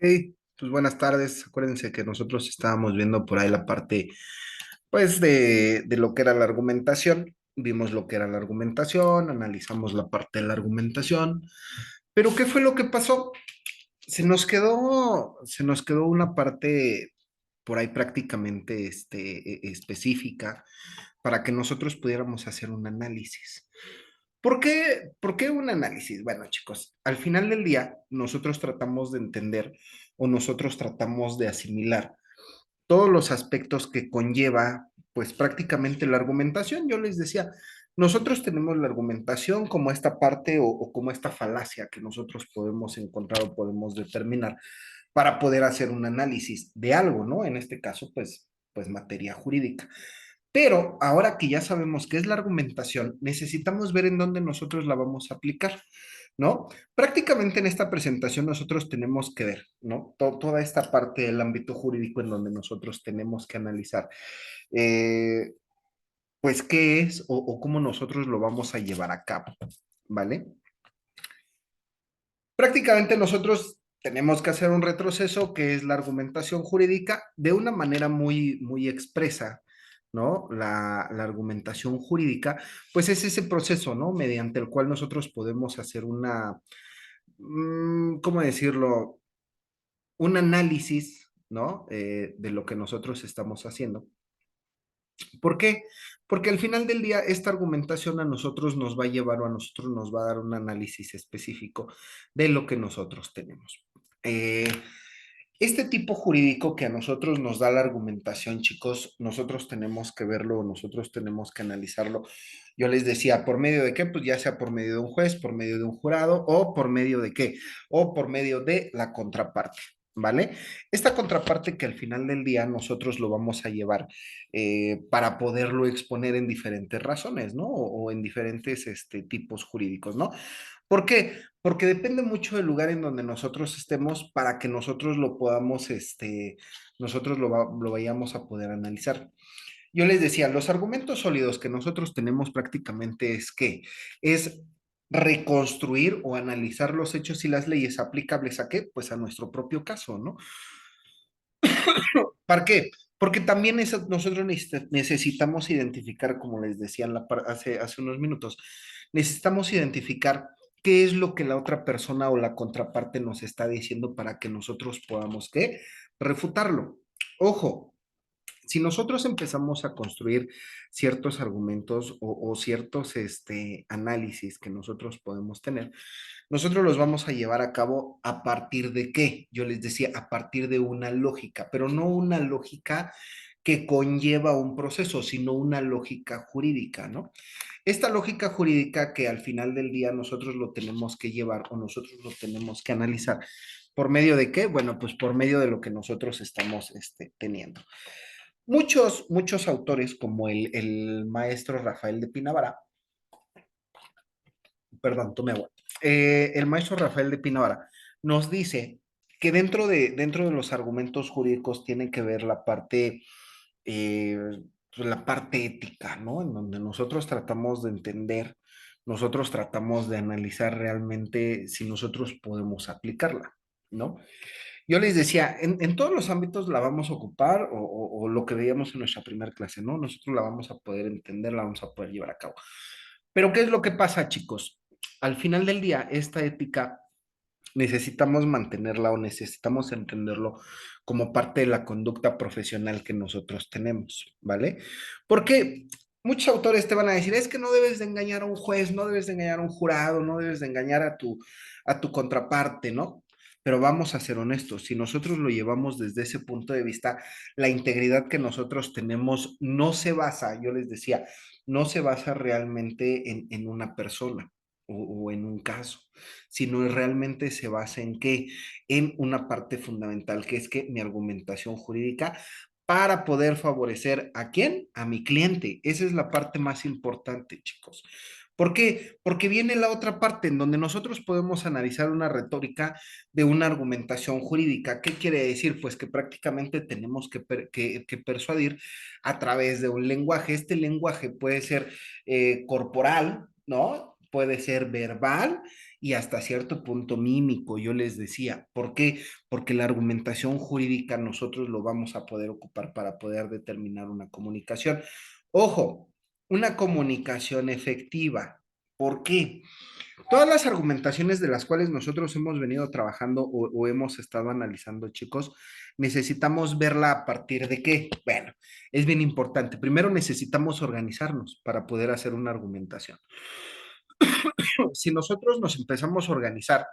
Hey, pues buenas tardes. Acuérdense que nosotros estábamos viendo por ahí la parte, pues, de lo que era la argumentación. Vimos lo que era la argumentación, analizamos la parte de la argumentación. Pero ¿qué fue lo que pasó? Se nos quedó una parte por ahí prácticamente específica para que nosotros pudiéramos hacer un análisis. ¿Por qué un análisis? Bueno, chicos, al final del día nosotros tratamos de entender o nosotros tratamos de asimilar todos los aspectos que conlleva, pues prácticamente la argumentación. Yo les decía, nosotros tenemos la argumentación como esta parte o como esta falacia que nosotros podemos encontrar o podemos determinar para poder hacer un análisis de algo, ¿no? En este caso, pues materia jurídica. Pero ahora que ya sabemos qué es la argumentación, necesitamos ver en dónde nosotros la vamos a aplicar, ¿no? Prácticamente en esta presentación nosotros tenemos que ver, ¿no? Toda esta parte del ámbito jurídico en donde nosotros tenemos que analizar, eh, pues, qué es o cómo nosotros lo vamos a llevar a cabo, ¿vale? Prácticamente nosotros tenemos que hacer un retroceso que es la argumentación jurídica de una manera muy, muy expresa, ¿no? La argumentación jurídica, pues es ese proceso, ¿no? Mediante el cual nosotros podemos hacer ¿cómo decirlo? Un análisis, ¿no? De lo que nosotros estamos haciendo. ¿Por qué? Porque al final del día esta argumentación a nosotros nos va a llevar o a nosotros nos va a dar un análisis específico de lo que nosotros tenemos. Eh, este tipo jurídico que a nosotros nos da la argumentación, chicos, nosotros tenemos que verlo, nosotros tenemos que analizarlo. Yo les decía, ¿por medio de qué? Pues ya sea por medio de un juez, por medio de un jurado o por medio de qué, o por medio de la contraparte. ¿Vale? Esta contraparte que al final del día nosotros lo vamos a llevar para poderlo exponer en diferentes razones, ¿no? O en diferentes tipos jurídicos, ¿no? ¿Por qué? Porque depende mucho del lugar en donde nosotros estemos para que nosotros lo podamos, nosotros lo vayamos a poder analizar. Yo les decía, los argumentos sólidos que nosotros tenemos prácticamente es que es reconstruir o analizar los hechos y las leyes aplicables a qué? Pues a nuestro propio caso, ¿no? ¿Para qué? Porque también nosotros necesitamos identificar, como les decía hace unos minutos, necesitamos identificar qué es lo que la otra persona o la contraparte nos está diciendo para que nosotros podamos, ¿qué? Refutarlo. Ojo, si nosotros empezamos a construir ciertos argumentos o ciertos análisis que nosotros podemos tener, nosotros los vamos a llevar a cabo a partir de qué? Yo les decía, a partir de una lógica, pero no una lógica que conlleva un proceso, sino una lógica jurídica, ¿no? Esta lógica jurídica que al final del día nosotros lo tenemos que llevar o nosotros lo tenemos que analizar. ¿Por medio de qué? Bueno, pues por medio de lo que nosotros estamos teniendo. Muchos autores, como el maestro Rafael de Pinavara, perdón, tome agua, el maestro Rafael de Pinavara nos dice que dentro de los argumentos jurídicos tiene que ver eh, la parte ética, ¿no? En donde nosotros tratamos de entender, nosotros tratamos de analizar realmente si nosotros podemos aplicarla, ¿no? Yo les decía, en todos los ámbitos la vamos a ocupar o lo que veíamos en nuestra primera clase, ¿no? Nosotros la vamos a poder entender, la vamos a poder llevar a cabo. Pero ¿qué es lo que pasa, chicos? Al final del día, esta ética necesitamos mantenerla o necesitamos entenderlo como parte de la conducta profesional que nosotros tenemos, ¿vale? Porque muchos autores te van a decir, es que no debes de engañar a un juez, no debes de engañar a un jurado, no debes de engañar a tu contraparte, ¿no? Pero vamos a ser honestos, si nosotros lo llevamos desde ese punto de vista, la integridad que nosotros tenemos no se basa, yo les decía, no se basa realmente en una persona o en un caso, sino realmente se basa en qué, en una parte fundamental, que es que mi argumentación jurídica para poder favorecer a quién, a mi cliente. Esa es la parte más importante, chicos. ¿Por qué? Porque viene la otra parte en donde nosotros podemos analizar una retórica de una argumentación jurídica. ¿Qué quiere decir? Pues que prácticamente tenemos que persuadir a través de un lenguaje. Este lenguaje puede ser corporal, ¿no? puede ser verbal y hasta cierto punto mímico, yo les decía. ¿Por qué? Porque la argumentación jurídica nosotros lo vamos a poder ocupar para poder determinar una comunicación. Ojo, una comunicación efectiva. ¿Por qué? Todas las argumentaciones de las cuales nosotros hemos venido trabajando o hemos estado analizando, chicos, necesitamos verla a partir de qué. Bueno, es bien importante. Primero necesitamos organizarnos para poder hacer una argumentación. Si nosotros nos empezamos a organizar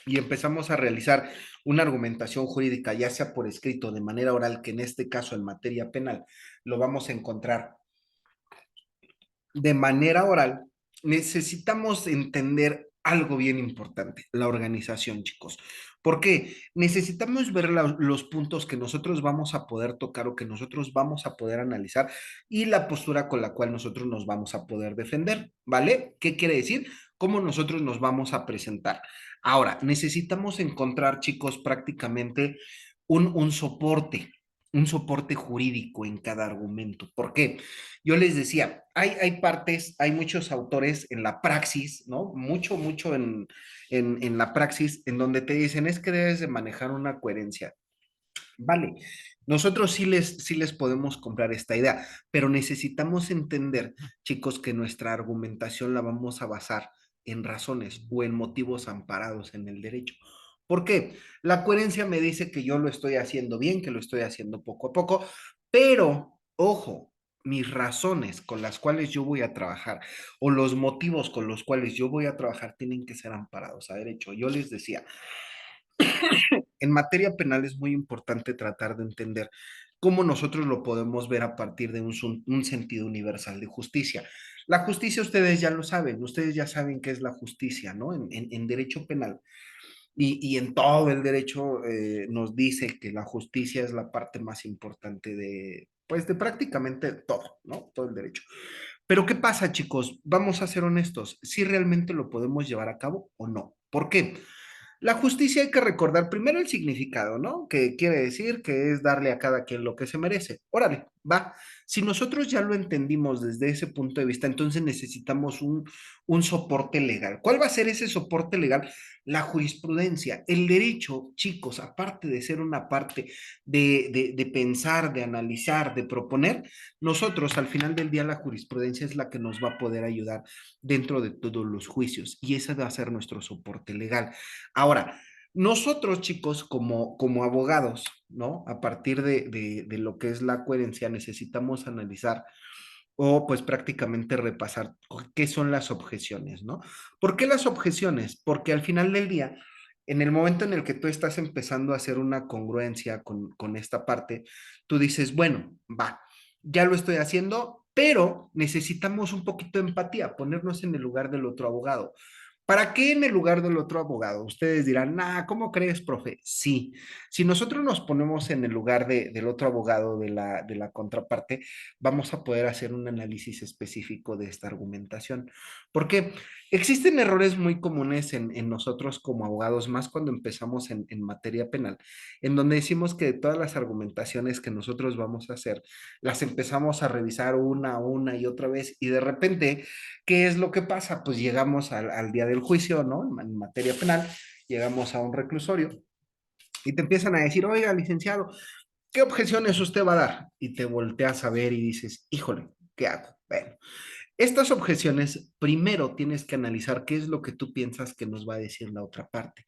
y empezamos a realizar una argumentación jurídica, ya sea por escrito, de manera oral, que en este caso en materia penal lo vamos a encontrar de manera oral, necesitamos entender algo bien importante, la organización, chicos. ¿Por qué? Necesitamos ver los puntos que nosotros vamos a poder tocar o que nosotros vamos a poder analizar y la postura con la cual nosotros nos vamos a poder defender, ¿vale? ¿Qué quiere decir? ¿Cómo nosotros nos vamos a presentar? Ahora, necesitamos encontrar, chicos, prácticamente un soporte jurídico en cada argumento. ¿Por qué? Yo les decía, hay partes, hay muchos autores en la praxis, ¿no? Mucho en la praxis, en donde te dicen, es que debes de manejar una coherencia. Vale, nosotros sí les podemos comprar esta idea, pero necesitamos entender, chicos, que nuestra argumentación la vamos a basar en razones o en motivos amparados en el derecho. ¿Por qué? La coherencia me dice que yo lo estoy haciendo bien, que lo estoy haciendo poco a poco, pero, ojo, mis razones con las cuales yo voy a trabajar o los motivos con los cuales yo voy a trabajar tienen que ser amparados a derecho. Yo les decía, en materia penal es muy importante tratar de entender cómo nosotros lo podemos ver a partir de un sentido universal de justicia. La justicia ustedes ya lo saben, ustedes ya saben qué es la justicia, ¿no? En derecho penal y en todo el derecho nos dice que la justicia es la parte más importante de, pues, de prácticamente todo, ¿no? Todo el derecho. Pero ¿qué pasa, chicos? Vamos a ser honestos, si realmente lo podemos llevar a cabo o no. ¿Por qué? La justicia hay que recordar primero el significado, ¿no? Que quiere decir que es darle a cada quien lo que se merece. Órale, va. Si nosotros ya lo entendimos desde ese punto de vista, entonces necesitamos un soporte legal. ¿Cuál va a ser ese soporte legal? La jurisprudencia. El derecho, chicos, aparte de ser una parte de pensar, de analizar, de proponer, nosotros al final del día la jurisprudencia es la que nos va a poder ayudar dentro de todos los juicios y ese va a ser nuestro soporte legal. Ahora, nosotros, chicos, como abogados, ¿no? A partir de lo que es la coherencia, necesitamos analizar o pues prácticamente repasar qué son las objeciones, ¿no? ¿Por qué las objeciones? Porque al final del día, en el momento en el que tú estás empezando a hacer una congruencia con esta parte, tú dices, bueno, va, ya lo estoy haciendo, pero necesitamos un poquito de empatía, ponernos en el lugar del otro abogado. ¿Para qué en el lugar del otro abogado? Ustedes dirán, nah, ¿cómo crees, profe? Sí, si nosotros nos ponemos en el lugar del otro abogado, de la contraparte, vamos a poder hacer un análisis específico de esta argumentación. Porque existen errores muy comunes en nosotros como abogados, más cuando empezamos en materia penal, en donde decimos que de todas las argumentaciones que nosotros vamos a hacer, las empezamos a revisar una y otra vez, y de repente ¿qué es lo que pasa? Pues llegamos al día del juicio, ¿no? En materia penal, llegamos a un reclusorio y te empiezan a decir, oiga, licenciado, ¿qué objeciones usted va a dar? Y te volteas a ver y dices, híjole, ¿qué hago? Bueno, estas objeciones, primero tienes que analizar qué es lo que tú piensas que nos va a decir la otra parte.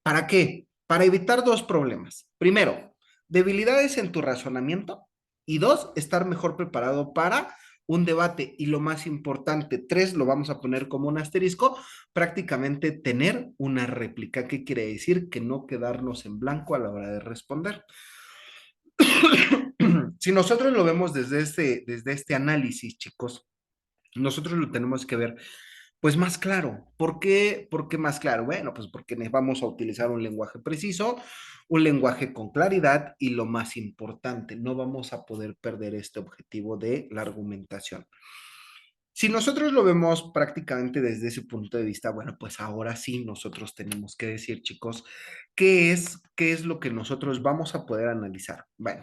¿Para qué? Para evitar dos problemas. Primero, debilidades en tu razonamiento y dos, estar mejor preparado para un debate y lo más importante, tres, lo vamos a poner como un asterisco, prácticamente tener una réplica. ¿Qué quiere decir? Que no quedarnos en blanco a la hora de responder. Si nosotros lo vemos desde este análisis, chicos, nosotros lo tenemos que ver pues más claro. ¿Por qué más claro? Bueno, pues porque vamos a utilizar un lenguaje preciso, un lenguaje con claridad y lo más importante, no vamos a poder perder este objetivo de la argumentación. Si nosotros lo vemos prácticamente desde ese punto de vista, bueno, pues ahora sí nosotros tenemos que decir, chicos, qué es lo que nosotros vamos a poder analizar? Bueno,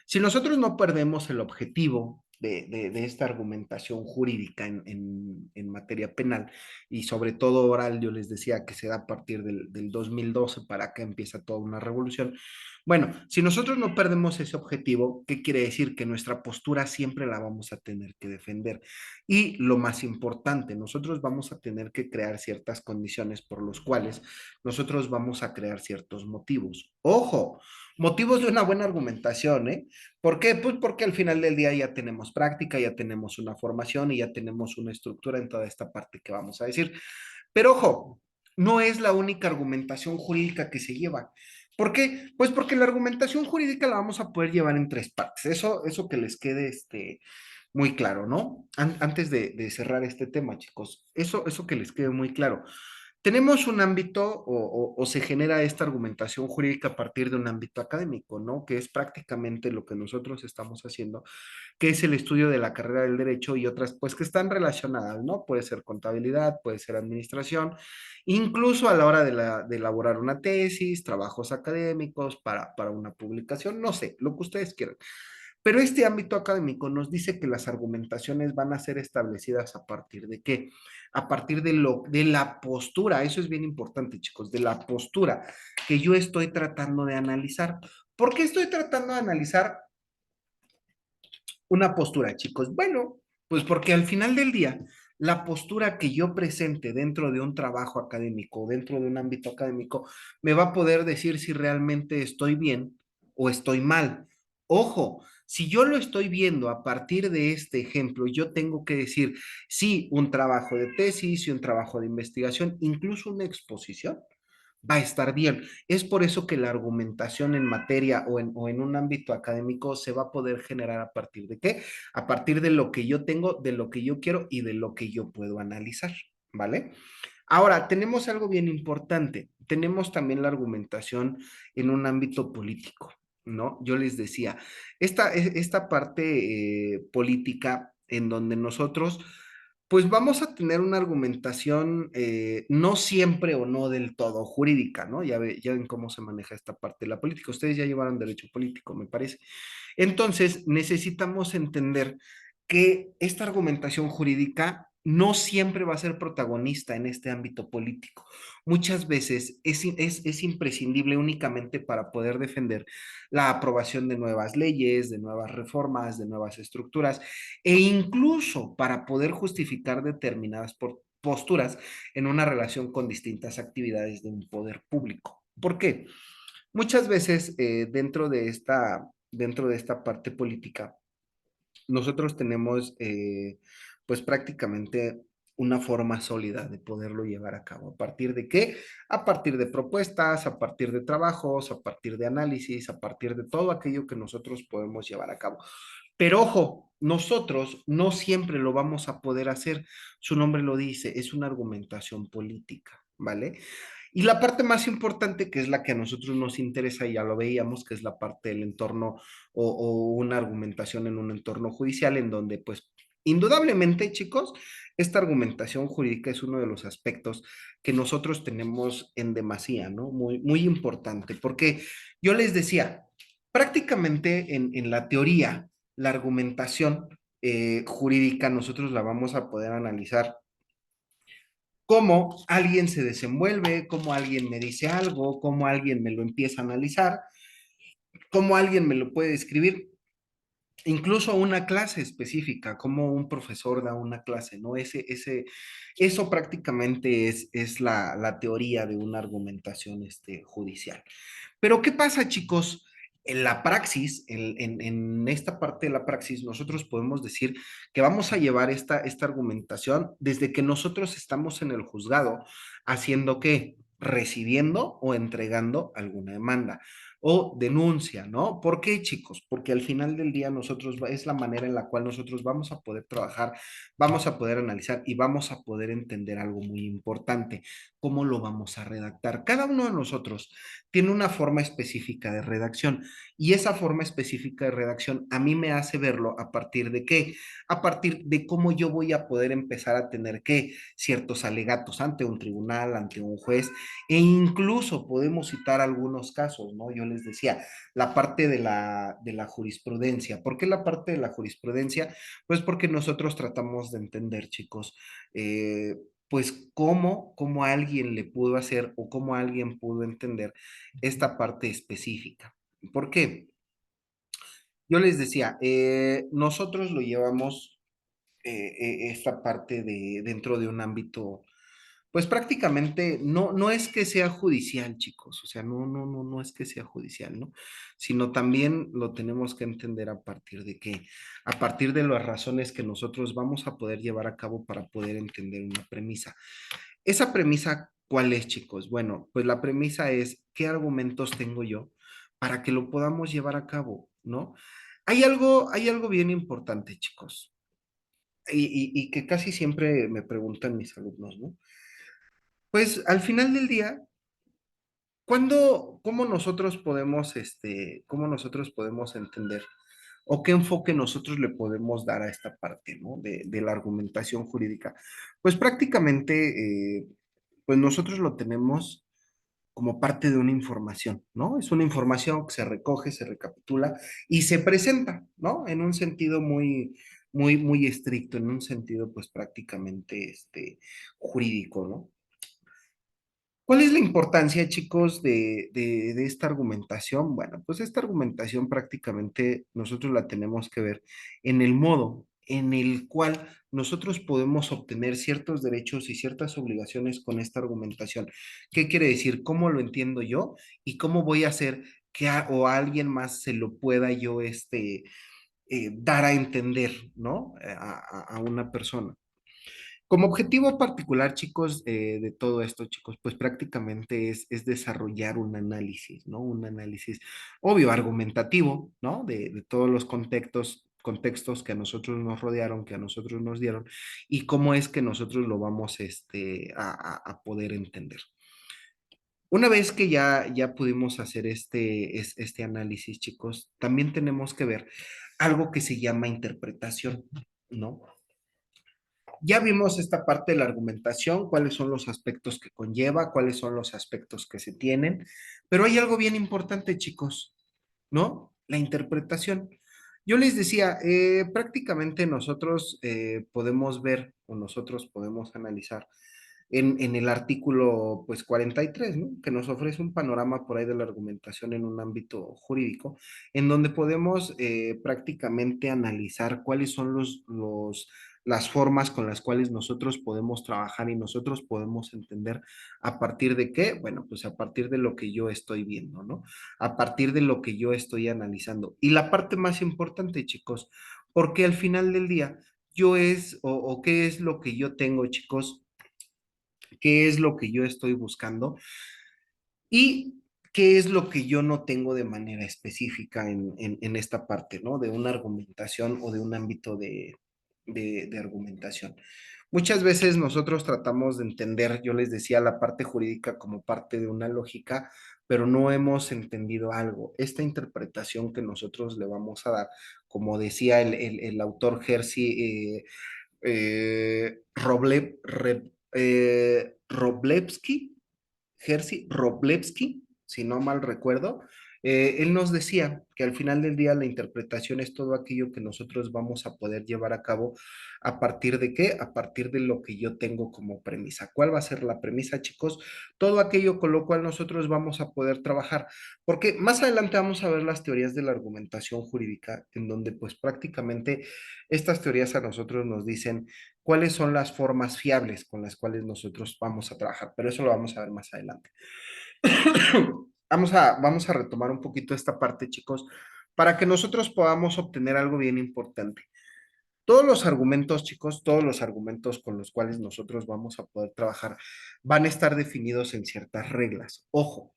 si nosotros no perdemos el objetivo de esta argumentación jurídica en materia penal y sobre todo oral, yo les decía que se da a partir del 2012 para acá empieza toda una revolución. Bueno, si nosotros no perdemos ese objetivo, ¿qué quiere decir? Que nuestra postura siempre la vamos a tener que defender. Y lo más importante, nosotros vamos a tener que crear ciertas condiciones por los cuales nosotros vamos a crear ciertos motivos. Ojo, motivos de una buena argumentación, ¿eh? ¿Por qué? Pues porque al final del día ya tenemos práctica, ya tenemos una formación y ya tenemos una estructura en toda esta parte que vamos a decir. Pero ojo, no es la única argumentación jurídica que se lleva. ¿Por qué? Pues porque la argumentación jurídica la vamos a poder llevar en tres partes. Eso que les quede muy claro, ¿no? Antes de cerrar este tema, chicos, eso que les quede muy claro. Tenemos un ámbito o se genera esta argumentación jurídica a partir de un ámbito académico, ¿no? Que es prácticamente lo que nosotros estamos haciendo, que es el estudio de la carrera del derecho y otras, pues que están relacionadas, ¿no? Puede ser contabilidad, puede ser administración, incluso a la hora de elaborar una tesis, trabajos académicos para una publicación, no sé, lo que ustedes quieran. Pero este ámbito académico nos dice que las argumentaciones van a ser establecidas a partir de qué? A partir de la postura, eso es bien importante, chicos, de la postura que yo estoy tratando de analizar. ¿Por qué estoy tratando de analizar una postura, chicos? Bueno, pues porque al final del día, la postura que yo presente dentro de un trabajo académico, dentro de un ámbito académico, me va a poder decir si realmente estoy bien o estoy mal. Ojo, si yo lo estoy viendo a partir de este ejemplo, yo tengo que decir si un trabajo de tesis, si un trabajo de investigación, incluso una exposición va a estar bien. Es por eso que la argumentación en materia o en un ámbito académico se va a poder generar a partir de qué? A partir de lo que yo tengo, de lo que yo quiero y de lo que yo puedo analizar, ¿vale? Ahora, tenemos algo bien importante. Tenemos también la argumentación en un ámbito político, ¿no? Yo les decía, esta parte política en donde nosotros pues vamos a tener una argumentación no siempre o no del todo jurídica, ¿no? Ya ven cómo se maneja esta parte de la política. Ustedes ya llevaron derecho político, me parece. Entonces, necesitamos entender que esta argumentación jurídica no siempre va a ser protagonista en este ámbito político. Muchas veces es imprescindible únicamente para poder defender la aprobación de nuevas leyes, de nuevas reformas, de nuevas estructuras e incluso para poder justificar determinadas posturas en una relación con distintas actividades de un poder público. ¿Por qué? Muchas veces dentro de esta parte política, nosotros tenemos pues prácticamente una forma sólida de poderlo llevar a cabo. ¿A partir de qué? A partir de propuestas, a partir de trabajos, a partir de análisis, a partir de todo aquello que nosotros podemos llevar a cabo. Pero ojo, nosotros no siempre lo vamos a poder hacer. Su nombre lo dice, es una argumentación política, ¿vale? Y la parte más importante, que es la que a nosotros nos interesa, y ya lo veíamos, que es la parte del entorno o una argumentación en un entorno judicial, en donde, pues, indudablemente, chicos, esta argumentación jurídica es uno de los aspectos que nosotros tenemos en demasía, ¿no? Muy, muy importante, porque yo les decía, prácticamente en la teoría, la argumentación jurídica, nosotros la vamos a poder analizar cómo alguien se desenvuelve, cómo alguien me dice algo, cómo alguien me lo empieza a analizar, cómo alguien me lo puede describir, incluso una clase específica, cómo un profesor da una clase, ¿no? Eso prácticamente es la teoría de una argumentación judicial. Pero ¿qué pasa, chicos? En la praxis, en esta parte de la praxis, nosotros podemos decir que vamos a llevar esta argumentación desde que nosotros estamos en el juzgado, haciendo qué, recibiendo o entregando alguna demanda o denuncia, ¿no? ¿Por qué, chicos? Porque al final del día nosotros, es la manera en la cual nosotros vamos a poder trabajar, vamos a poder analizar y vamos a poder entender algo muy importante, cómo lo vamos a redactar. Cada uno de nosotros tiene una forma específica de redacción y esa forma específica de redacción a mí me hace verlo a partir de qué, a partir de cómo yo voy a poder empezar a tener que ciertos alegatos ante un tribunal, ante un juez e incluso podemos citar algunos casos, ¿no? Yo les decía, la parte de la jurisprudencia. ¿Por qué la parte de la jurisprudencia? Pues porque nosotros tratamos de entender, chicos, pues cómo alguien le pudo hacer o cómo alguien pudo entender esta parte específica. ¿Por qué? Yo les decía, nosotros lo llevamos esta parte de dentro de un ámbito, pues prácticamente no es que sea judicial, chicos, o sea, no es que sea judicial, ¿no? Sino también lo tenemos que entender a partir de que, a partir de las razones que nosotros vamos a poder llevar a cabo para poder entender una premisa. Esa premisa, ¿cuál es, chicos? Bueno, pues la premisa es qué argumentos tengo yo para que lo podamos llevar a cabo, ¿no? Hay algo bien importante, chicos, y que casi siempre me preguntan mis alumnos, ¿no? Pues al final del día, cómo nosotros podemos, cómo nosotros podemos entender o qué enfoque nosotros le podemos dar a esta parte, ¿no? De la argumentación jurídica? Pues prácticamente, pues nosotros lo tenemos como parte de una información, ¿no? Es una información que se recoge, se recapitula y se presenta, ¿no? En un sentido muy estricto, en un sentido, pues prácticamente, jurídico, ¿no? ¿Cuál es la importancia, chicos, de esta argumentación? Bueno, pues esta argumentación prácticamente nosotros la tenemos que ver en el modo en el cual nosotros podemos obtener ciertos derechos y ciertas obligaciones con esta argumentación. ¿Qué quiere decir? ¿Cómo lo entiendo yo? ¿Y cómo voy a hacer que o a alguien más se lo pueda yo dar a entender, ¿no? A una persona. Como objetivo particular, chicos, de todo esto, chicos, pues prácticamente es desarrollar un análisis, ¿no? Un análisis, obvio, argumentativo, ¿no? De todos los contextos que a nosotros nos rodearon, que a nosotros nos dieron, y cómo es que nosotros lo vamos a poder entender. Una vez que ya pudimos hacer este análisis, chicos, también tenemos que ver algo que se llama interpretación, ¿no? Ya vimos esta parte de la argumentación, cuáles son los aspectos que conlleva, cuáles son los aspectos que se tienen, pero hay algo bien importante, chicos, ¿no? La interpretación. Yo les decía, prácticamente nosotros podemos ver o nosotros podemos analizar en el artículo pues 43, ¿no? Que nos ofrece un panorama por ahí de la argumentación en un ámbito jurídico, en donde podemos prácticamente analizar cuáles son las formas con las cuales nosotros podemos trabajar y nosotros podemos entender a partir de qué, bueno, pues a partir de lo que yo estoy viendo, ¿no? A partir de lo que yo estoy analizando. Y la parte más importante, chicos, porque al final del día, o qué es lo que yo tengo, chicos, qué es lo que yo estoy buscando y qué es lo que yo no tengo de manera específica en esta parte, ¿no? De una argumentación o de un ámbito de argumentación. Muchas veces nosotros tratamos de entender, yo les decía, la parte jurídica como parte de una lógica, pero no hemos entendido algo. Esta interpretación que nosotros le vamos a dar, como decía el autor Jerzy Roblewski, Jerzy Roblewski, si no mal recuerdo, él nos decía que al final del día la interpretación es todo aquello que nosotros vamos a poder llevar a cabo a partir de qué, a partir de lo que yo tengo como premisa. ¿Cuál va a ser la premisa, chicos? Todo aquello con lo cual nosotros vamos a poder trabajar, porque más adelante vamos a ver las teorías de la argumentación jurídica, en donde pues prácticamente estas teorías a nosotros nos dicen cuáles son las formas fiables con las cuales nosotros vamos a trabajar, pero eso lo vamos a ver más adelante. Vamos a retomar un poquito esta parte, chicos, para que nosotros podamos obtener algo bien importante. Todos los argumentos, chicos, todos los argumentos con los cuales nosotros vamos a poder trabajar van a estar definidos en ciertas reglas. Ojo,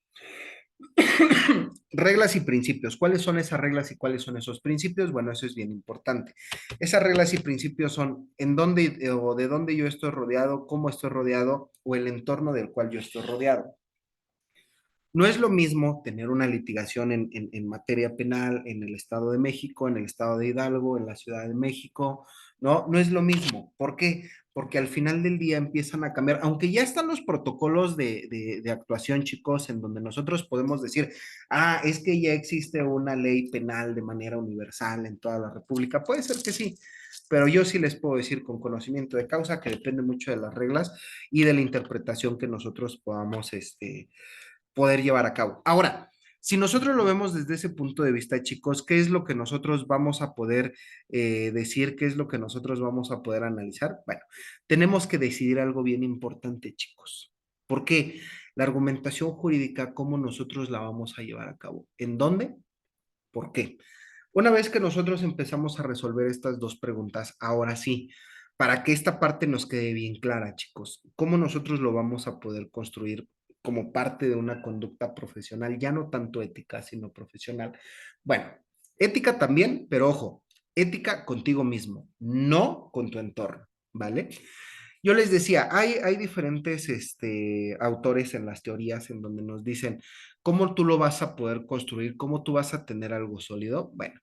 reglas y principios. ¿Cuáles son esas reglas y cuáles son esos principios? Bueno, eso es bien importante. Esas reglas y principios son en dónde o de dónde yo estoy rodeado, cómo estoy rodeado o el entorno del cual yo estoy rodeado. No es lo mismo tener una litigación en materia penal en el Estado de México, en el Estado de Hidalgo, en la Ciudad de México, ¿no? No es lo mismo. ¿Por qué? porque al final del día empiezan a cambiar, aunque ya están los protocolos de actuación, chicos, en donde nosotros podemos decir, ah, es que ya existe una ley penal de manera universal en toda la República. Puede ser que sí, pero yo sí les puedo decir con conocimiento de causa que depende mucho de las reglas y de la interpretación que nosotros podamos poder llevar a cabo. Ahora, si nosotros lo vemos desde ese punto de vista, chicos, ¿qué es lo que nosotros vamos a poder decir? ¿Qué es lo que nosotros vamos a poder analizar? Bueno, tenemos que decidir algo bien importante, chicos. ¿Por qué? La argumentación jurídica, ¿cómo nosotros la vamos a llevar a cabo? ¿En dónde? ¿Por qué? Una vez que nosotros empezamos a resolver estas dos preguntas, ahora sí, para que esta parte nos quede bien clara, chicos, ¿cómo nosotros lo vamos a poder construir como parte de una conducta profesional, ya no tanto ética, sino profesional? Bueno, ética también, pero ojo, ética contigo mismo, no con tu entorno, ¿vale? Yo les decía, hay diferentes autores en las teorías en donde nos dicen cómo tú lo vas a poder construir, cómo tú vas a tener algo sólido. Bueno,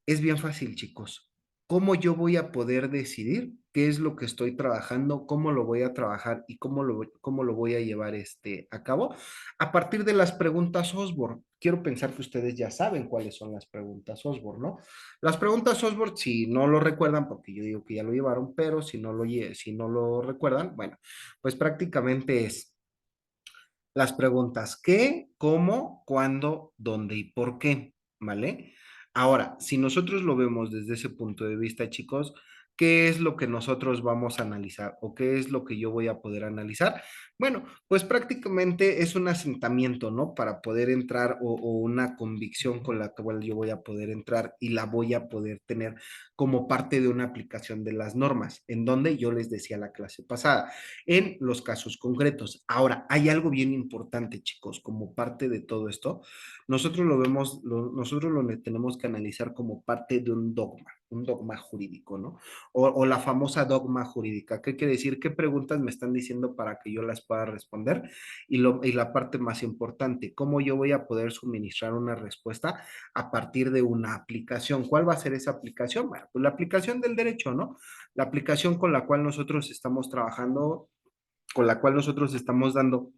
es bien fácil, chicos. ¿Cómo yo voy a poder decidir qué es lo que estoy trabajando, cómo lo voy a trabajar y cómo lo voy a llevar a cabo? A partir de las preguntas Osborne. Quiero pensar que ustedes ya saben cuáles son las preguntas Osborne, ¿no? Las preguntas Osborne, si no lo recuerdan, porque yo digo que ya lo llevaron, pero si no lo recuerdan, bueno, pues prácticamente es las preguntas ¿qué, cómo, cuándo, dónde y por qué? ¿Vale? Ahora, si nosotros lo vemos desde ese punto de vista, chicos, ¿qué es lo que nosotros vamos a analizar o qué es lo que yo voy a poder analizar? Bueno, pues prácticamente es un asentamiento, ¿no? Para poder entrar o una convicción con la cual yo voy a poder entrar y la voy a poder tener como parte de una aplicación de las normas, en donde yo les decía la clase pasada en los casos concretos. Ahora, hay algo bien importante, chicos, como parte de todo esto, nosotros lo tenemos que analizar como parte de un dogma jurídico, ¿no? O la famosa dogma jurídica. ¿Qué quiere decir? ¿Qué preguntas me están diciendo para que yo las pueda responder? Y la parte más importante, ¿cómo yo voy a poder suministrar una respuesta a partir de una aplicación? ¿Cuál va a ser esa aplicación? Bueno, pues la aplicación del derecho, ¿no? La aplicación con la cual nosotros estamos trabajando, con la cual nosotros estamos dando,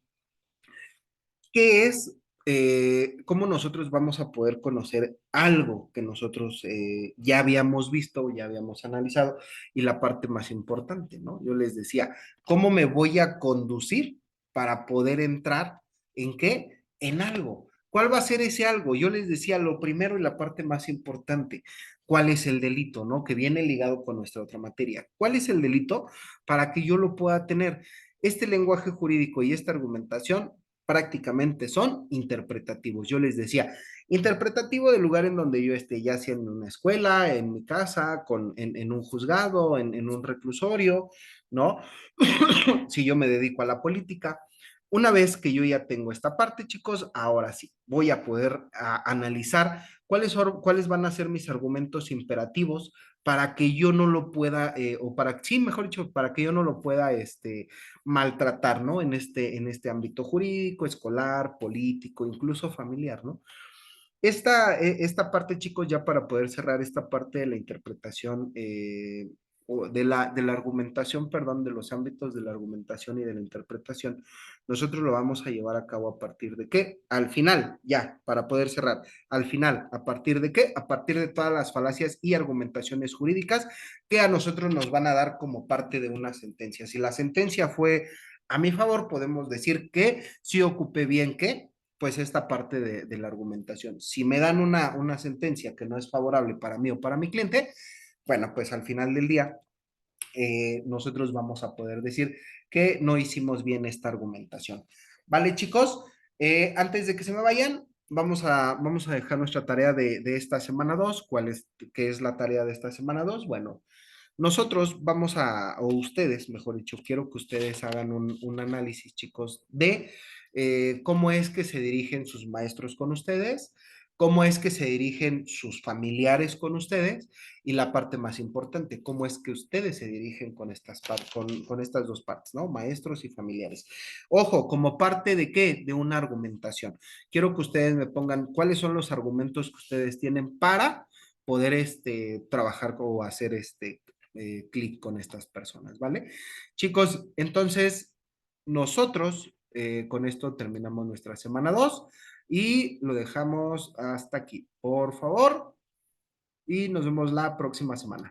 que es cómo nosotros vamos a poder conocer algo que nosotros ya habíamos visto, ya habíamos analizado, y la parte más importante, ¿no? Yo les decía, ¿cómo me voy a conducir para poder entrar en qué? En algo. ¿Cuál va a ser ese algo? Yo les decía lo primero y la parte más importante, ¿cuál es el delito, no? Que viene ligado con nuestra otra materia. ¿Cuál es el delito para que yo lo pueda tener? Este lenguaje jurídico y esta argumentación prácticamente son interpretativos. Yo les decía, interpretativo del lugar en donde yo esté, ya sea en una escuela, en mi casa, en un juzgado, en un reclusorio, ¿no? Si yo me dedico a la política. Una vez que yo ya tengo esta parte, chicos, ahora sí, voy a poder analizar cuáles van a ser mis argumentos imperativos para que yo no lo pueda, o para, sí, mejor dicho, para que yo no lo pueda, maltratar, ¿no? En este ámbito jurídico, escolar, político, incluso familiar, ¿no? Esta parte, chicos, ya para poder cerrar esta parte de la interpretación, o de la argumentación, perdón, de los ámbitos de la argumentación y de la interpretación, nosotros lo vamos a llevar a cabo a partir de qué? Al final, ya, para poder cerrar, al final, ¿a partir de qué? A partir de todas las falacias y argumentaciones jurídicas que a nosotros nos van a dar como parte de una sentencia. Si la sentencia fue a mi favor, podemos decir que sí ocupé bien que pues esta parte de la argumentación. Si me dan una sentencia que no es favorable para mí o para mi cliente, bueno, pues al final del día nosotros vamos a poder decir que no hicimos bien esta argumentación. ¿Vale, chicos? Antes de que se me vayan, vamos a dejar nuestra tarea de esta semana 2. ¿Qué es la tarea de esta semana 2? Bueno, nosotros vamos o ustedes, mejor dicho, quiero que ustedes hagan un análisis, chicos, de cómo es que se dirigen sus maestros con ustedes, cómo es que se dirigen sus familiares con ustedes y la parte más importante, cómo es que ustedes se dirigen con estas dos partes, ¿no? Maestros y familiares. Ojo, como parte de qué? De una argumentación. Quiero que ustedes me pongan cuáles son los argumentos que ustedes tienen para poder trabajar o hacer clic con estas personas, ¿vale? Chicos, entonces nosotros con esto terminamos nuestra semana 2 y lo dejamos hasta aquí, por favor, y nos vemos la próxima semana.